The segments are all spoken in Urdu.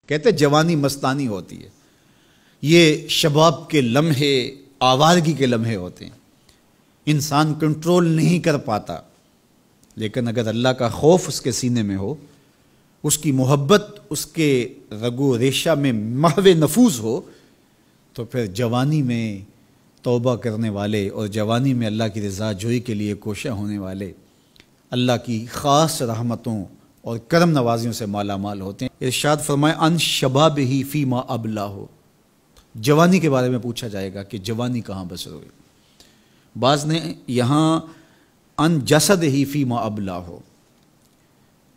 کہتے جوانی مستانی ہوتی ہے، یہ شباب کے لمحے آوارگی کے لمحے ہوتے ہیں، انسان کنٹرول نہیں کر پاتا، لیکن اگر اللہ کا خوف اس کے سینے میں ہو، اس کی محبت اس کے رگ و ریشہ میں محو نفوذ ہو، تو پھر جوانی میں توبہ کرنے والے اور جوانی میں اللہ کی رضا جوئی کے لیے کوشاں ہونے والے اللہ کی خاص رحمتوں اور کرم نوازیوں سے مالا مال ہوتے ہیں۔ ارشاد فرمائے ان شبابہ فیما ابلہ، جوانی کے بارے میں پوچھا جائے گا کہ جوانی کہاں بسر ہوئی۔ بعض نے یہاں ان جسدہ فیما ابلہ،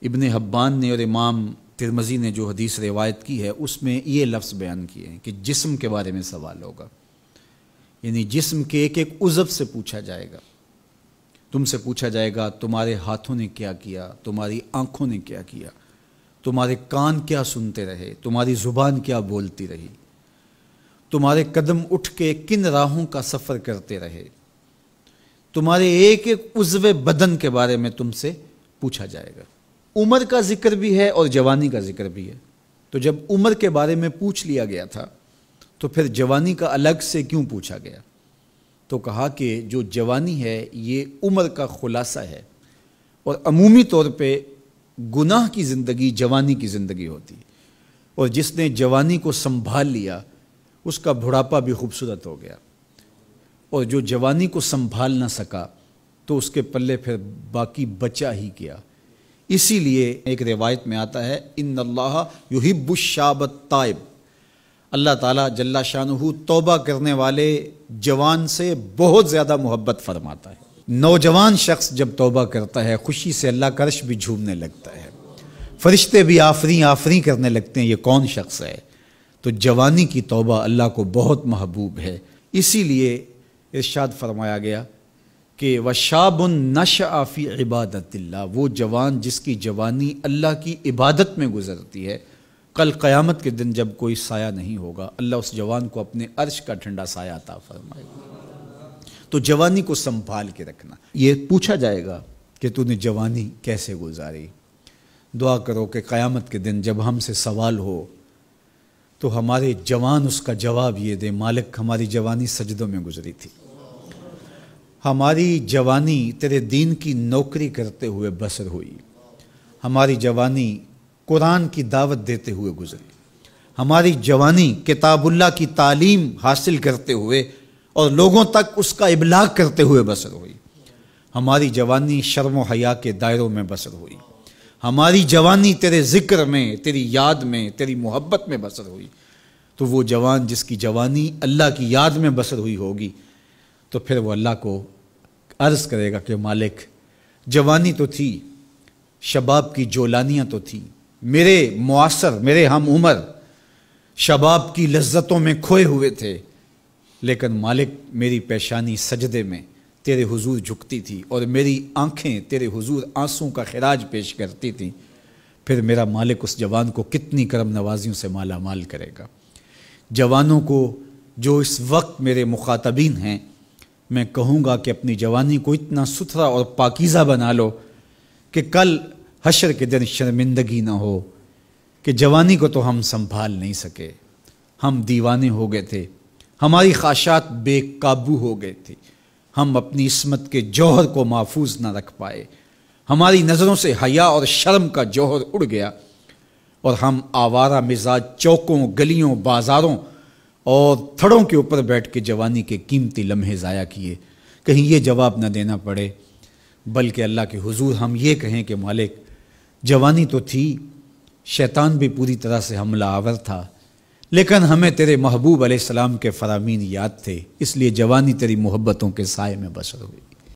ابن حبان نے اور امام ترمذی نے جو حدیث روایت کی ہے اس میں یہ لفظ بیان کیے ہیں کہ جسم کے بارے میں سوال ہوگا، یعنی جسم کے ایک ایک عضو سے پوچھا جائے گا۔ تم سے پوچھا جائے گا تمہارے ہاتھوں نے کیا کیا، تمہاری آنکھوں نے کیا کیا، تمہارے کان کیا سنتے رہے، تمہاری زبان کیا بولتی رہی، تمہارے قدم اٹھ کے کن راہوں کا سفر کرتے رہے، تمہارے ایک ایک عضو بدن کے بارے میں تم سے پوچھا جائے گا۔ عمر کا ذکر بھی ہے اور جوانی کا ذکر بھی ہے، تو جب عمر کے بارے میں پوچھ لیا گیا تھا تو پھر جوانی کا الگ سے کیوں پوچھا گیا؟ تو کہا کہ جو جوانی ہے یہ عمر کا خلاصہ ہے، اور عمومی طور پہ گناہ کی زندگی جوانی کی زندگی ہوتی ہے، اور جس نے جوانی کو سنبھال لیا اس کا بڑھاپا بھی خوبصورت ہو گیا، اور جو جوانی کو سنبھال نہ سکا تو اس کے پلے پھر باقی بچا ہی کیا۔ اسی لیے ایک روایت میں آتا ہے ان اللہ یحب الشاب التائب، اللہ تعالیٰ جل شانہ توبہ کرنے والے جوان سے بہت زیادہ محبت فرماتا ہے۔ نوجوان شخص جب توبہ کرتا ہے خوشی سے اللہ کا عرش بھی جھومنے لگتا ہے، فرشتے بھی آفریں آفریں کرنے لگتے ہیں یہ کون شخص ہے۔ تو جوانی کی توبہ اللہ کو بہت محبوب ہے، اسی لیے ارشاد فرمایا گیا کہ وَشَابٌ نَشَأَ فِي عِبَادَةِ اللَّهِ، وہ جوان جس کی جوانی اللہ کی عبادت میں گزرتی ہے، کل قیامت کے دن جب کوئی سایہ نہیں ہوگا اللہ اس جوان کو اپنے عرش کا ٹھنڈا سایہ عطا فرمائے گا۔ تو جوانی کو سنبھال کے رکھنا، یہ پوچھا جائے گا کہ تو نے جوانی کیسے گزاری۔ دعا کرو کہ قیامت کے دن جب ہم سے سوال ہو تو ہمارے جوان اس کا جواب یہ دے مالک ہماری جوانی سجدوں میں گزری تھی، ہماری جوانی تیرے دین کی نوکری کرتے ہوئے بسر ہوئی، ہماری جوانی قرآن کی دعوت دیتے ہوئے گزری، ہماری جوانی کتاب اللہ کی تعلیم حاصل کرتے ہوئے اور لوگوں تک اس کا ابلاغ کرتے ہوئے بسر ہوئی، ہماری جوانی شرم و حیا کے دائروں میں بسر ہوئی، ہماری جوانی تیرے ذکر میں، تیری یاد میں، تیری محبت میں بسر ہوئی۔ تو وہ جوان جس کی جوانی اللہ کی یاد میں بسر ہوئی ہوگی تو پھر وہ اللہ کو عرض کرے گا کہ مالک جوانی تو تھی، شباب کی جولانیاں تو تھیں، میرے معاصر میرے ہم عمر شباب کی لذتوں میں کھوئے ہوئے تھے، لیکن مالک میری پیشانی سجدے میں تیرے حضور جھکتی تھی اور میری آنکھیں تیرے حضور آنسوں کا خراج پیش کرتی تھیں، پھر میرا مالک اس جوان کو کتنی کرم نوازیوں سے مالا مال کرے گا۔ جوانوں کو جو اس وقت میرے مخاطبین ہیں میں کہوں گا کہ اپنی جوانی کو اتنا ستھرا اور پاکیزہ بنا لو کہ کل حشر کے دن شرمندگی نہ ہو کہ جوانی کو تو ہم سنبھال نہیں سکے، ہم دیوانے ہو گئے تھے، ہماری خواہشات بے قابو ہو گئے تھی، ہم اپنی عصمت کے جوہر کو محفوظ نہ رکھ پائے، ہماری نظروں سے حیا اور شرم کا جوہر اڑ گیا اور ہم آوارہ مزاج چوکوں گلیوں بازاروں اور تھڑوں کے اوپر بیٹھ کے جوانی کے قیمتی لمحے ضائع کیے۔ کہیں یہ جواب نہ دینا پڑے بلکہ اللہ کے حضور ہم یہ کہیں کہ مالک جوانی تو تھی، شیطان بھی پوری طرح سے حملہ آور تھا، لیکن ہمیں تیرے محبوب علیہ السلام کے فرامین یاد تھے، اس لیے جوانی تیری محبتوں کے سائے میں بسر ہوئی۔